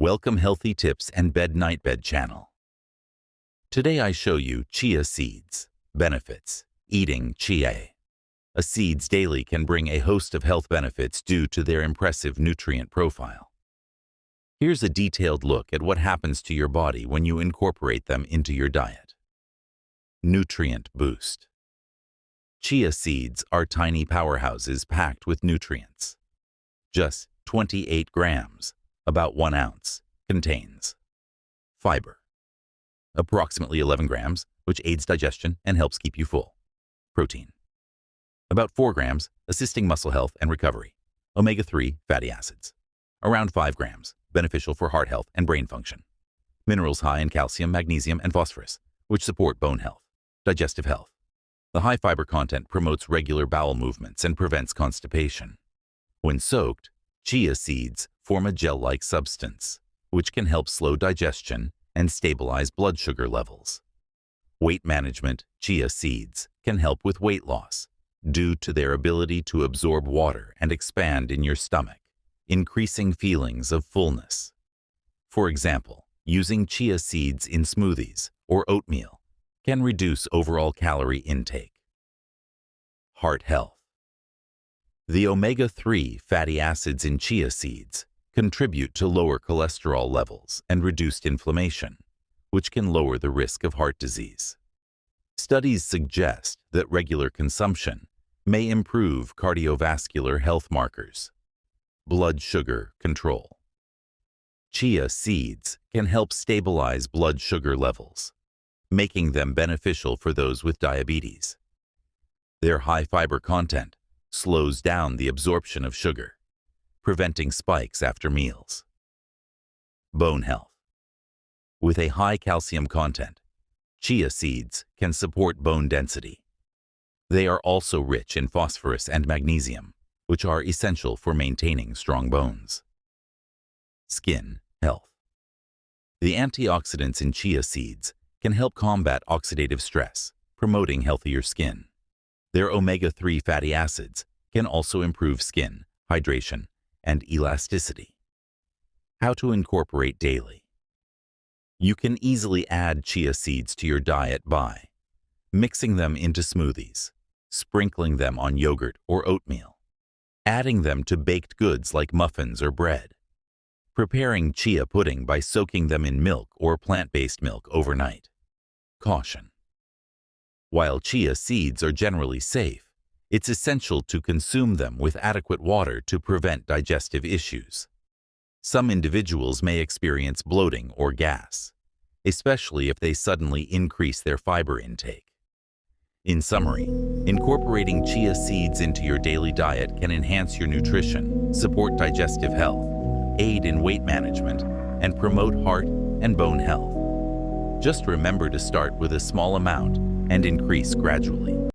Welcome Healthy Tips and Night Bed channel. Today I show you chia seeds. Benefits. Eating chia. A seeds daily can bring a host of health benefits due to their impressive nutrient profile. Here's a detailed look at what happens to your body when you incorporate them into your diet. Nutrient boost. Chia seeds are tiny powerhouses packed with nutrients. Just 28 grams, about 1 ounce, contains fiber, approximately 11 grams, which aids digestion and helps keep you full. Protein, about 4 grams, assisting muscle health and recovery. Omega-3 fatty acids, around 5 grams, beneficial for heart health and brain function. Minerals high in calcium, magnesium, and phosphorus, which support bone health. Digestive health. The high fiber content promotes regular bowel movements and prevents constipation. When soaked, chia seeds form a gel-like substance, which can help slow digestion and stabilize blood sugar levels. Weight management. Chia seeds can help with weight loss due to their ability to absorb water and expand in your stomach, increasing feelings of fullness. For example, using chia seeds in smoothies or oatmeal can reduce overall calorie intake. Heart health. The omega-3 fatty acids in chia seeds contribute to lower cholesterol levels and reduced inflammation, which can lower the risk of heart disease. Studies suggest that regular consumption may improve cardiovascular health markers. Blood sugar control. Chia seeds can help stabilize blood sugar levels, making them beneficial for those with diabetes. Their high fiber content slows down the absorption of sugar, preventing spikes after meals. Bone health. With a high calcium content, chia seeds can support bone density. They are also rich in phosphorus and magnesium, which are essential for maintaining strong bones. Skin health. The antioxidants in chia seeds can help combat oxidative stress, promoting healthier skin. Their omega-3 fatty acids can also improve skin, hydration, and elasticity. How to incorporate daily. You can easily add chia seeds to your diet by mixing them into smoothies, sprinkling them on yogurt or oatmeal, adding them to baked goods like muffins or bread, preparing chia pudding by soaking them in milk or plant-based milk overnight. Caution. While chia seeds are generally safe, it's essential to consume them with adequate water to prevent digestive issues. Some individuals may experience bloating or gas, especially if they suddenly increase their fiber intake. In summary, incorporating chia seeds into your daily diet can enhance your nutrition, support digestive health, aid in weight management, and promote heart and bone health. Just remember to start with a small amount and increase gradually.